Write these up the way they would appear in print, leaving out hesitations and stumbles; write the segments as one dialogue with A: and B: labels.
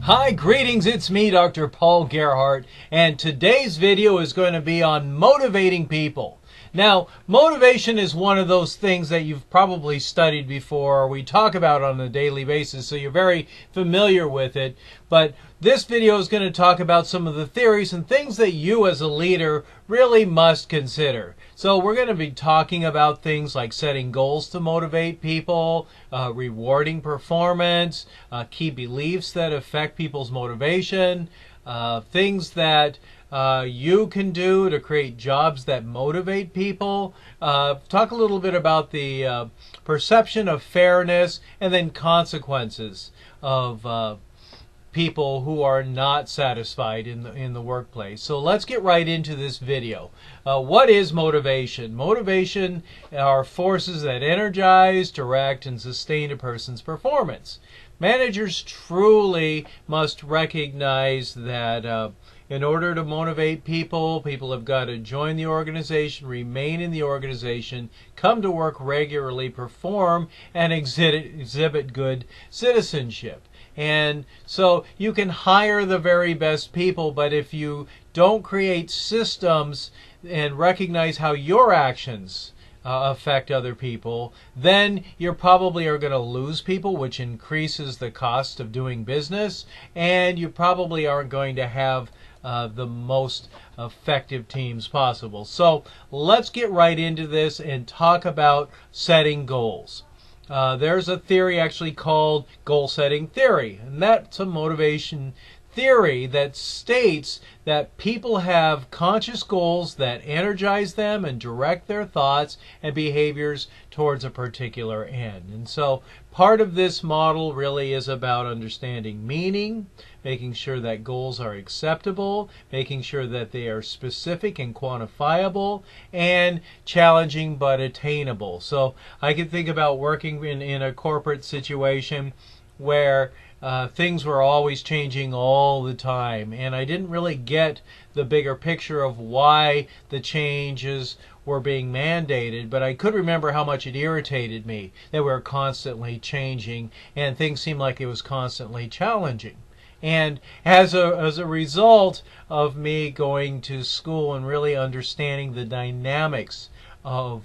A: Hi, greetings, it's me, Dr. Paul Gerhardt, and today's video is going to be on motivating people. Now, motivation is one of those things that you've probably studied before or we talk about on a daily basis, so you're very familiar with it. But this video is going to talk about some of the theories and things that you as a leader really must consider. So we're going to be talking about things like setting goals to motivate people, rewarding performance, key beliefs that affect people's motivation, things that you can do to create jobs that motivate people. Talk a little bit about the perception of fairness and then consequences of people who are not satisfied in the workplace. So let's get right into this video. What is motivation? Motivation are forces that energize, direct, and sustain a person's performance. Managers truly must recognize that in order to motivate people, people have got to join the organization, remain in the organization, come to work regularly, perform, and exhibit good citizenship. And so you can hire the very best people, but if you don't create systems and recognize how your actions affect other people, then you probably are going to lose people, which increases the cost of doing business, and you probably aren't going to have the most effective teams possible. So let's get right into this and talk about setting goals. There's a theory actually called goal setting theory, and that's a motivation theory that states that people have conscious goals that energize them and direct their thoughts and behaviors towards a particular end. And so part of this model really is about understanding meaning, making sure that goals are acceptable, making sure that they are specific and quantifiable, and challenging but attainable. So I can think about working in a corporate situation where things were always changing all the time, and I didn't really get the bigger picture of why the changes were being mandated, but I could remember how much it irritated me that we were constantly changing and things seemed like it was constantly challenging. And as a result of me going to school and really understanding the dynamics of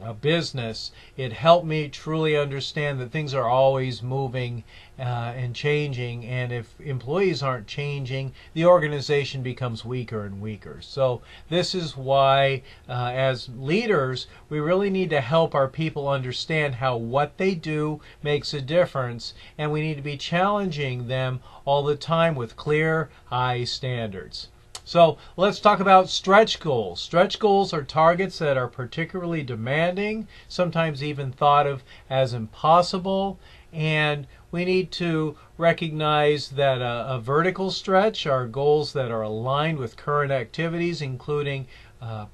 A: a business, it helped me truly understand that things are always moving and changing, and if employees aren't changing, the organization becomes weaker and weaker. So this is why as leaders we really need to help our people understand how what they do makes a difference, and we need to be challenging them all the time with clear, high standards. So let's talk about stretch goals. Stretch goals are targets that are particularly demanding, sometimes even thought of as impossible, and we need to recognize that a vertical stretch are goals that are aligned with current activities, including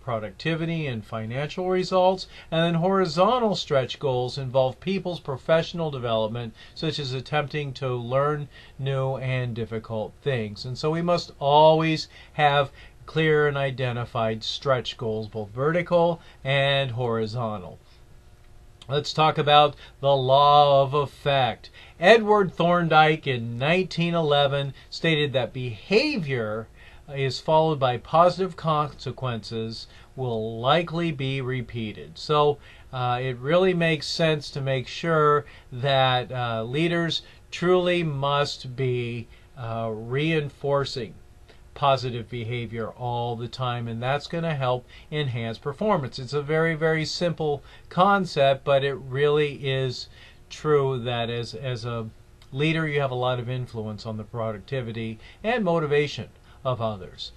A: productivity and financial results, and then horizontal stretch goals involve people's professional development, such as attempting to learn new and difficult things. And so we must always have clear and identified stretch goals, both vertical and horizontal. Let's talk about the law of effect. Edward Thorndike in 1911 stated that behavior is followed by positive consequences will likely be repeated. So it really makes sense to make sure that leaders truly must be reinforcing positive behavior all the time, and that's going to help enhance performance. It's a very, very simple concept, but it really is true that as a leader you have a lot of influence on the productivity and motivation of others.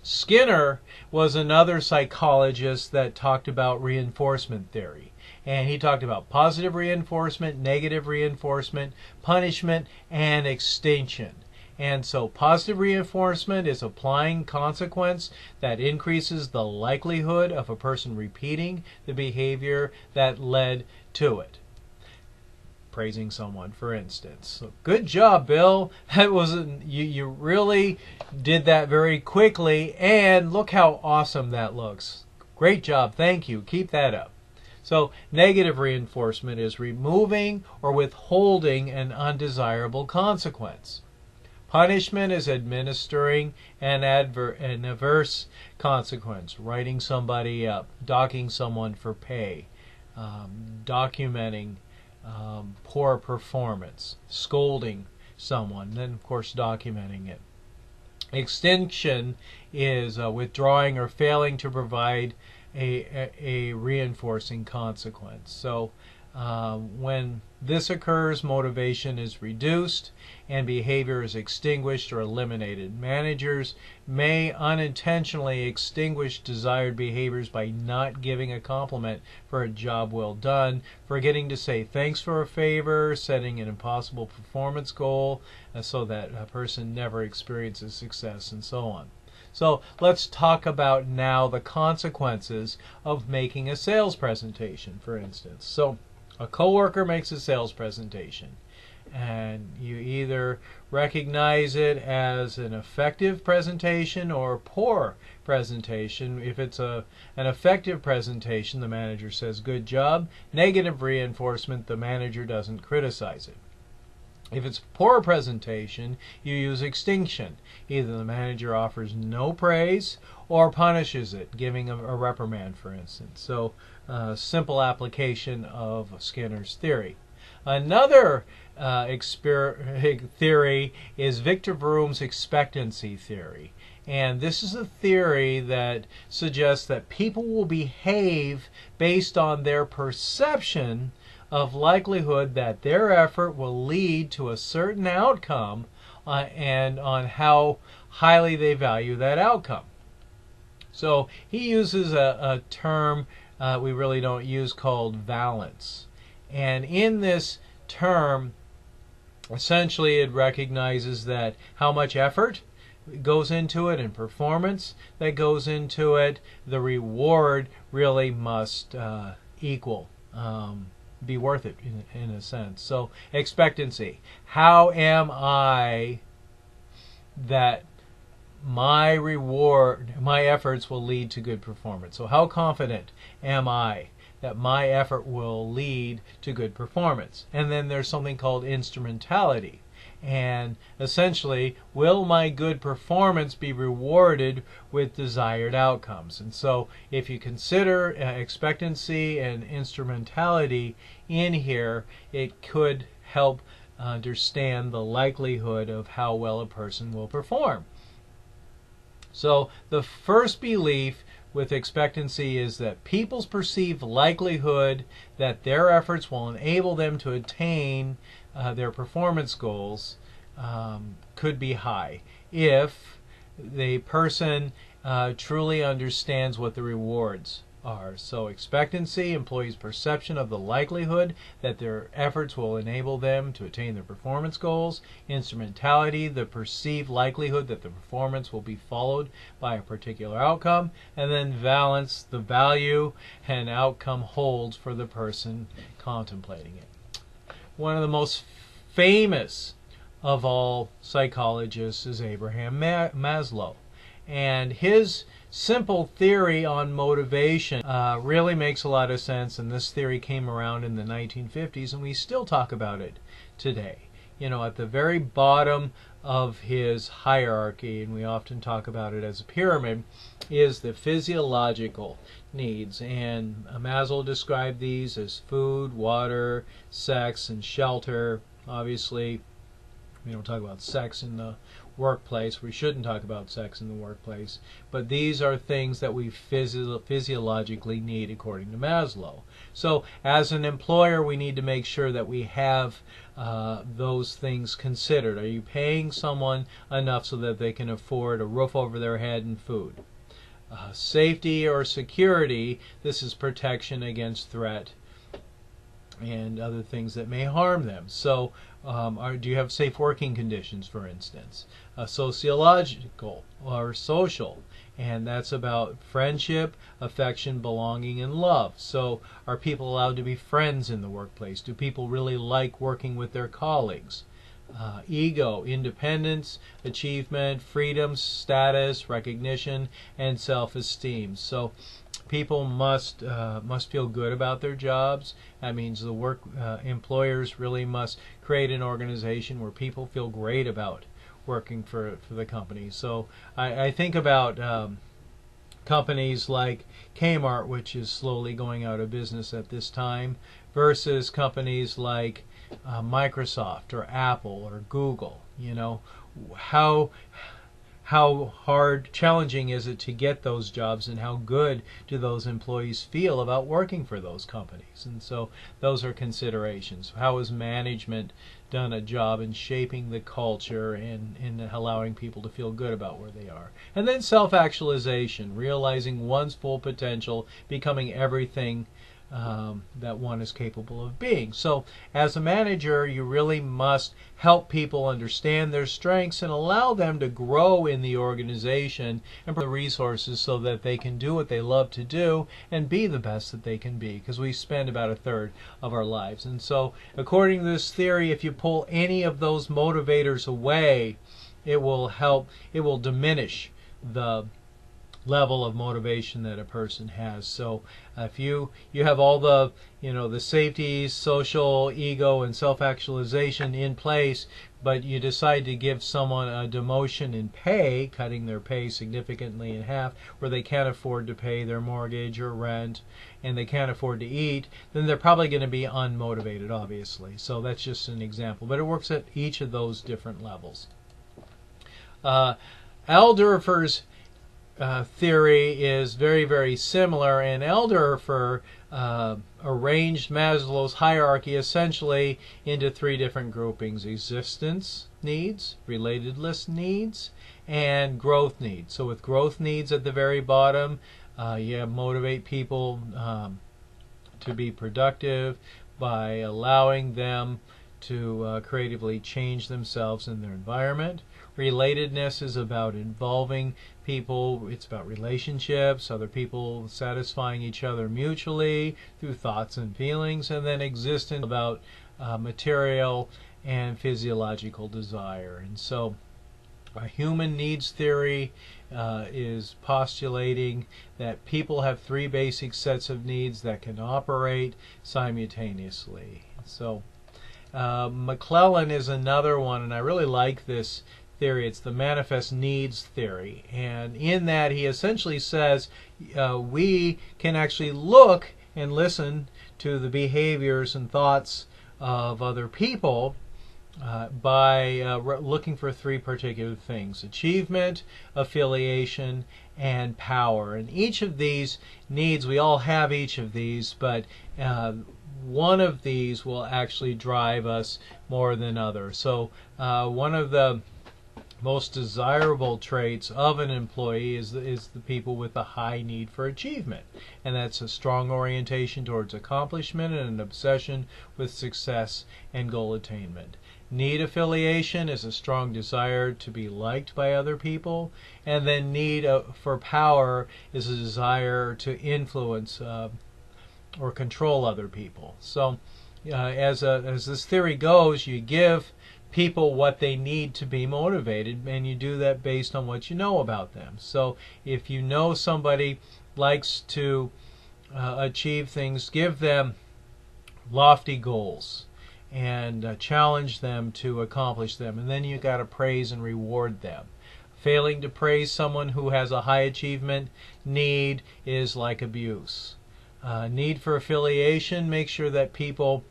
A: Skinner was another psychologist that talked about reinforcement theory, and he talked about positive reinforcement, negative reinforcement, punishment, and extinction. And so positive reinforcement is applying consequence that increases the likelihood of a person repeating the behavior that led to it. Praising someone, for instance. So, good job, Bill. That was you really did that very quickly, and look how awesome that looks. Great job. Thank you. Keep that up. So negative reinforcement is removing or withholding an undesirable consequence. Punishment is administering an adverse consequence, writing somebody up, docking someone for pay, documenting poor performance, scolding someone, then of course documenting it. Extinction is withdrawing or failing to provide a reinforcing consequence. So when this occurs, motivation is reduced and behavior is extinguished or eliminated. Managers may unintentionally extinguish desired behaviors by not giving a compliment for a job well done, forgetting to say thanks for a favor, setting an impossible performance goal so that a person never experiences success, and so on. So let's talk about now the consequences of making a sales presentation, for instance. So a coworker makes a sales presentation, and you either recognize it as an effective presentation or a poor presentation. If it's an effective presentation, the manager says, "Good job." Negative reinforcement, the manager doesn't criticize it. If it's a poor presentation, you use extinction. Either the manager offers no praise or punishes it, giving a reprimand, for instance. So, simple application of Skinner's theory. Another theory is Victor Vroom's expectancy theory. And this is a theory that suggests that people will behave based on their perception of likelihood that their effort will lead to a certain outcome and on how highly they value that outcome. So he uses a term we really don't use called valence. And in this term, essentially it recognizes that how much effort goes into it and performance that goes into it, the reward really must equal, be worth it in a sense. So expectancy. How am I that my reward, my efforts will lead to good performance? So how confident am I that my effort will lead to good performance? And then there's something called instrumentality. And essentially, will my good performance be rewarded with desired outcomes? And so if you consider expectancy and instrumentality in here, it could help understand the likelihood of how well a person will perform. So the first belief with expectancy is that people's perceived likelihood that their efforts will enable them to attain their performance goals could be high if the person truly understands what the rewards are. So expectancy, employees' perception of the likelihood that their efforts will enable them to attain their performance goals. Instrumentality, the perceived likelihood that the performance will be followed by a particular outcome. And then valence, the value an outcome holds for the person contemplating it. One of the most famous of all psychologists is Abraham Maslow. And his simple theory on motivation really makes a lot of sense, and this theory came around in the 1950s, and we still talk about it today. You know, at the very bottom of his hierarchy, and we often talk about it as a pyramid, is the physiological needs. And Maslow described these as food, water, sex, and shelter. Obviously, we don't talk about sex in the workplace. We shouldn't talk about sex in the workplace. But these are things that we physiologically need according to Maslow. So as an employer, we need to make sure that we have those things considered. Are you paying someone enough so that they can afford a roof over their head and food? Safety or security, this is protection against threat and other things that may harm them. So do you have safe working conditions, for instance? Sociological or social, and that's about friendship, affection, belonging, and love. So are people allowed to be friends in the workplace? Do people really like working with their colleagues? Ego, independence, achievement, freedom, status, recognition, and self-esteem. So people must feel good about their jobs. That means the employers really must create an organization where people feel great about working for the company. So I think about companies like Kmart, which is slowly going out of business at this time, versus companies like Microsoft or Apple or Google. You know, how challenging is it to get those jobs, and how good do those employees feel about working for those companies? And so those are considerations. How has management done a job in shaping the culture and in allowing people to feel good about where they are? And then self-actualization, realizing one's full potential, becoming everything that one is capable of being. So as a manager, you really must help people understand their strengths and allow them to grow in the organization and provide the resources so that they can do what they love to do and be the best that they can be, because we spend about a third of our lives. And so according to this theory, if you pull any of those motivators away, it will diminish the level of motivation that a person has. So if you have all the the safeties, social, ego, and self-actualization in place, but you decide to give someone a demotion in pay, cutting their pay significantly in half, where they can't afford to pay their mortgage or rent, and they can't afford to eat, then they're probably going to be unmotivated, obviously. So that's just an example, but it works at each of those different levels. Alderfer's theory is very, very similar, and Alderfer arranged Maslow's hierarchy essentially into three different groupings: existence needs, relatedness needs, and growth needs. So with growth needs at the very bottom, you motivate people to be productive by allowing them to creatively change themselves in their environment. Relatedness is about involving people. It's about relationships, other people satisfying each other mutually through thoughts and feelings. And then existence about material and physiological desire. And so a human needs theory is postulating that people have three basic sets of needs that can operate simultaneously. So McClellan is another one, and I really like this theory. It's the manifest needs theory, and in that he essentially says we can actually look and listen to the behaviors and thoughts of other people by looking for three particular things: achievement, affiliation, and power. And each of these needs, we all have each of these, but one of these will actually drive us more than others. So one of the most desirable traits of an employee is the people with a high need for achievement, and that's a strong orientation towards accomplishment and an obsession with success and goal attainment. Need affiliation is a strong desire to be liked by other people, and then need for power is a desire to influence or control other people. So as this theory goes, you give people what they need to be motivated, and you do that based on what you know about them. So if you know somebody likes to achieve things, give them lofty goals and challenge them to accomplish them, and then you got to praise and reward them. Failing to praise someone who has a high achievement need is like abuse. Need for affiliation, make sure that people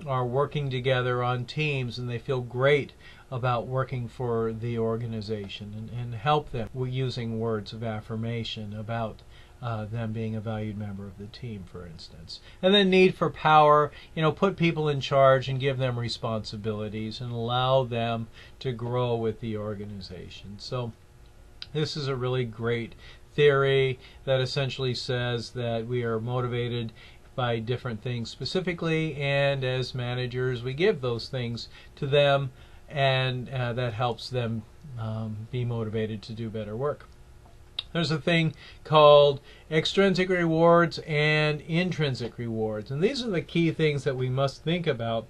A: are working together on teams and they feel great about working for the organization, and help them using words of affirmation about them being a valued member of the team, for instance. And then need for power, put people in charge and give them responsibilities and allow them to grow with the organization. So this is a really great theory that essentially says that we are motivated by different things specifically, and as managers we give those things to them, and that helps them be motivated to do better work. There's a thing called extrinsic rewards and intrinsic rewards, and these are the key things that we must think about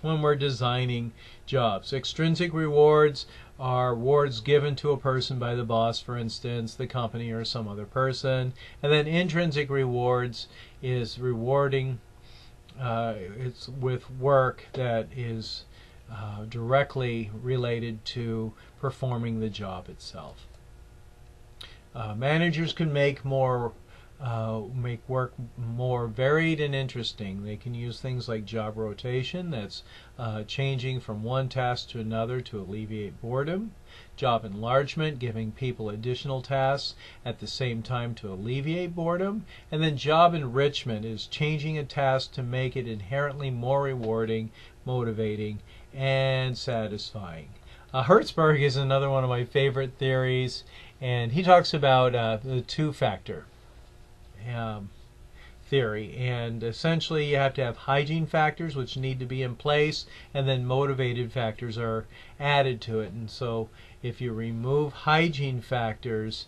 A: when we're designing jobs. Extrinsic rewards are rewards given to a person by the boss, for instance, the company, or some other person. And then intrinsic rewards is rewarding it's with work that is directly related to performing the job itself. Managers can make work more varied and interesting. They can use things like job rotation, that's changing from one task to another to alleviate boredom. Job enlargement, giving people additional tasks at the same time to alleviate boredom. And then job enrichment is changing a task to make it inherently more rewarding, motivating, and satisfying. Hertzberg is another one of my favorite theories, and he talks about the two-factor theory, and essentially you have to have hygiene factors which need to be in place, and then motivated factors are added to it. And so if you remove hygiene factors,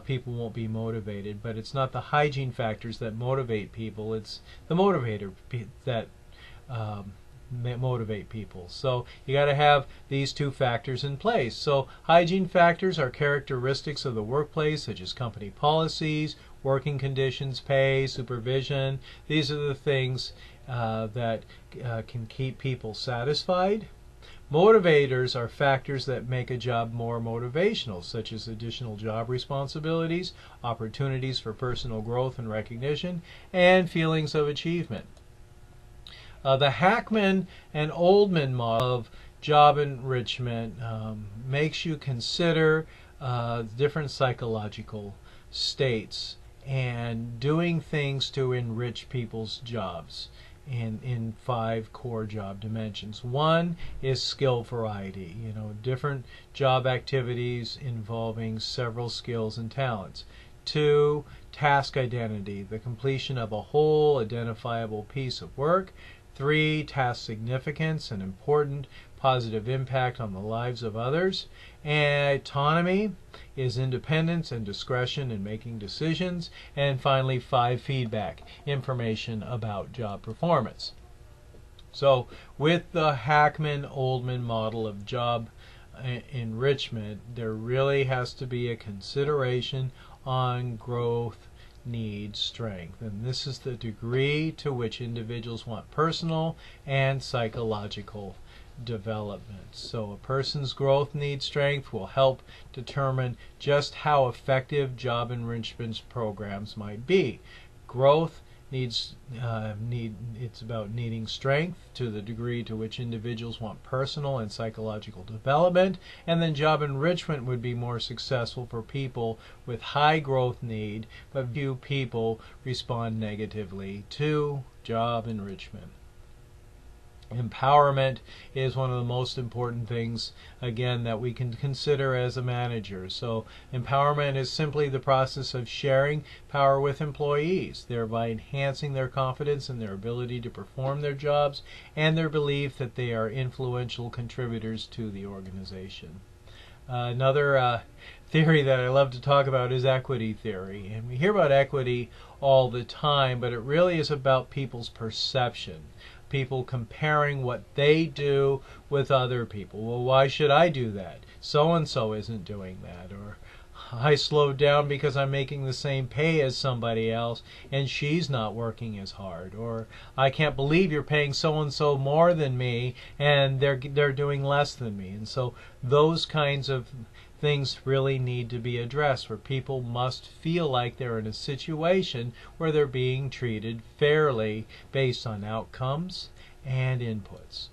A: people won't be motivated. But it's not the hygiene factors that motivate people, it's the motivator that motivate people. So you got to have these two factors in place. So hygiene factors are characteristics of the workplace, such as company policies, working conditions, pay, supervision. These are the things that can keep people satisfied. Motivators are factors that make a job more motivational, such as additional job responsibilities, opportunities for personal growth and recognition, and feelings of achievement. The Hackman and Oldman model of job enrichment makes you consider different psychological states and doing things to enrich people's jobs in 5 core job dimensions. One is skill variety, different job activities involving several skills and talents. 2, task identity, the completion of a whole identifiable piece of work. 3, task significance, an important positive impact on the lives of others. And autonomy is independence and discretion in making decisions. And finally, 5, feedback, information about job performance. So with the Hackman-Oldman model of job enrichment, there really has to be a consideration on growth, need, strength, and this is the degree to which individuals want personal and psychological development. So a person's growth, need, strength will help determine just how effective job enrichment programs might be. Growth it's about needing strength to the degree to which individuals want personal and psychological development, and then job enrichment would be more successful for people with high growth need, but few people respond negatively to job enrichment. Empowerment is one of the most important things, again, that we can consider as a manager. So empowerment is simply the process of sharing power with employees, thereby enhancing their confidence in their ability to perform their jobs and their belief that they are influential contributors to the organization. Another theory that I love to talk about is equity theory. And we hear about equity all the time, but it really is about people's perception. People comparing what they do with other people. Well, why should I do that? So-and-so isn't doing that. Or I slowed down because I'm making the same pay as somebody else and she's not working as hard. Or I can't believe you're paying so-and-so more than me and they're doing less than me. And so those kinds of things really need to be addressed, where people must feel like they're in a situation where they're being treated fairly based on outcomes and inputs.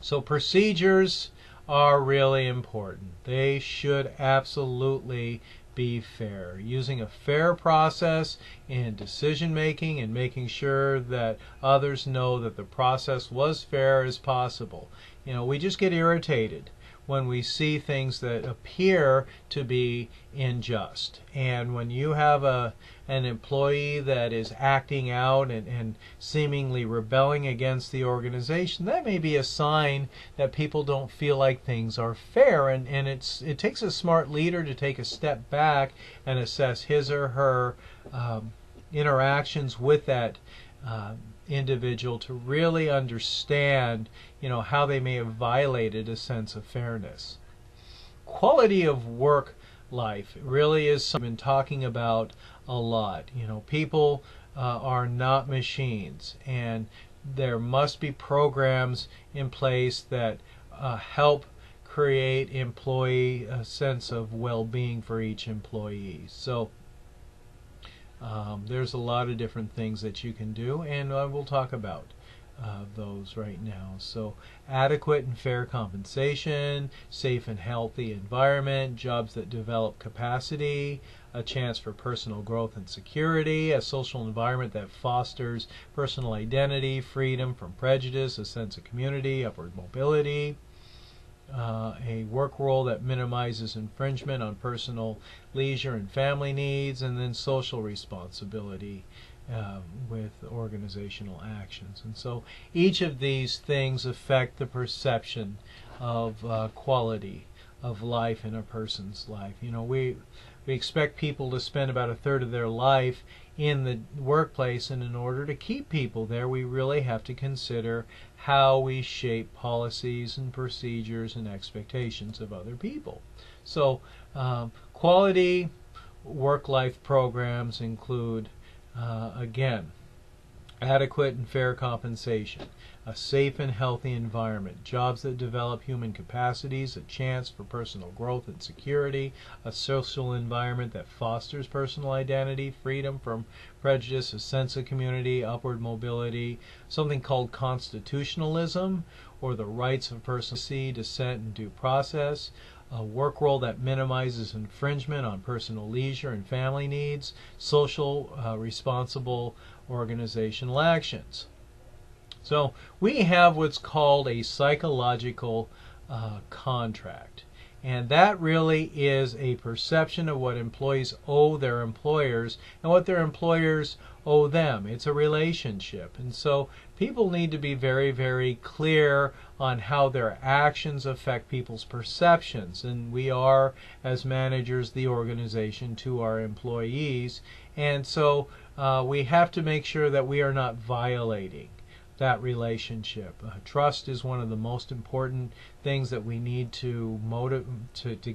A: So procedures are really important. They should absolutely be fair. Using a fair process in decision making and making sure that others know that the process was fair as possible. We just get irritated when we see things that appear to be unjust. And when you have an employee that is acting out and seemingly rebelling against the organization, that may be a sign that people don't feel like things are fair. And it takes a smart leader to take a step back and assess his or her interactions with that individual to really understand, how they may have violated a sense of fairness. Quality of work life really is something I've been talking about a lot. People are not machines, and there must be programs in place that help create a sense of well-being for each employee. So there's a lot of different things that you can do, and we'll talk about those right now. So adequate and fair compensation, safe and healthy environment, jobs that develop capacity, a chance for personal growth and security, a social environment that fosters personal identity, freedom from prejudice, a sense of community, upward mobility, a work role that minimizes infringement on personal leisure and family needs, and then social responsibility with organizational actions. And so each of these things affect the perception of quality of life in a person's life. We expect people to spend about a third of their life in the workplace, and in order to keep people there, we really have to consider how we shape policies and procedures and expectations of other people. So quality work-life programs include, again, adequate and fair compensation, a safe and healthy environment, jobs that develop human capacities, a chance for personal growth and security, a social environment that fosters personal identity, freedom from prejudice, a sense of community, upward mobility, something called constitutionalism, or the rights of personal dissent and due process, a work role that minimizes infringement on personal leisure and family needs, social responsible organizational actions. So we have what's called a psychological contract, and that really is a perception of what employees owe their employers and what their employers owe them. It's a relationship, and so people need to be very, very clear on how their actions affect people's perceptions, and we are, as managers, the organization to our employees, and so we have to make sure that we are not violating that relationship. Trust is one of the most important things that we need to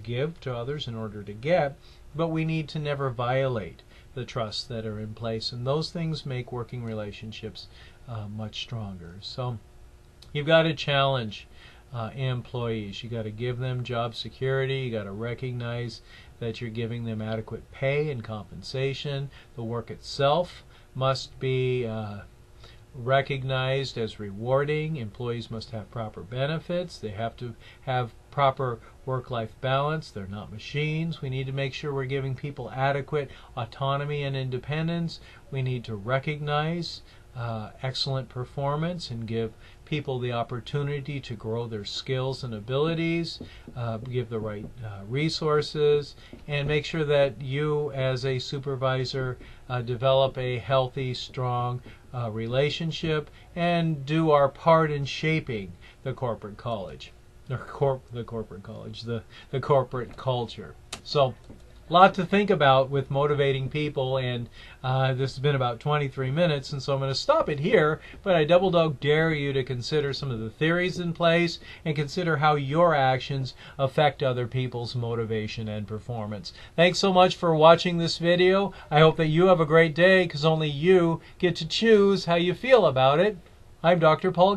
A: give to others in order to get, but we need to never violate the trusts that are in place, and those things make working relationships much stronger. So you've got to challenge employees. You got to give them job security. You got to recognize that you're giving them adequate pay and compensation. The work itself must be recognized as rewarding. Employees must have proper benefits. They have to have proper work-life balance. They're not machines. We need to make sure we're giving people adequate autonomy and independence. We need to recognize excellent performance and give people the opportunity to grow their skills and abilities, give the right resources, and make sure that you as a supervisor develop a healthy, strong relationship and do our part in shaping the corporate college, the corporate culture. So a lot to think about with motivating people, and this has been about 23 minutes, and so I'm going to stop it here, but I double dog dare you to consider some of the theories in place and consider how your actions affect other people's motivation and performance. Thanks so much for watching this video. I hope that you have a great day, because only you get to choose how you feel about it. I'm Dr. Paul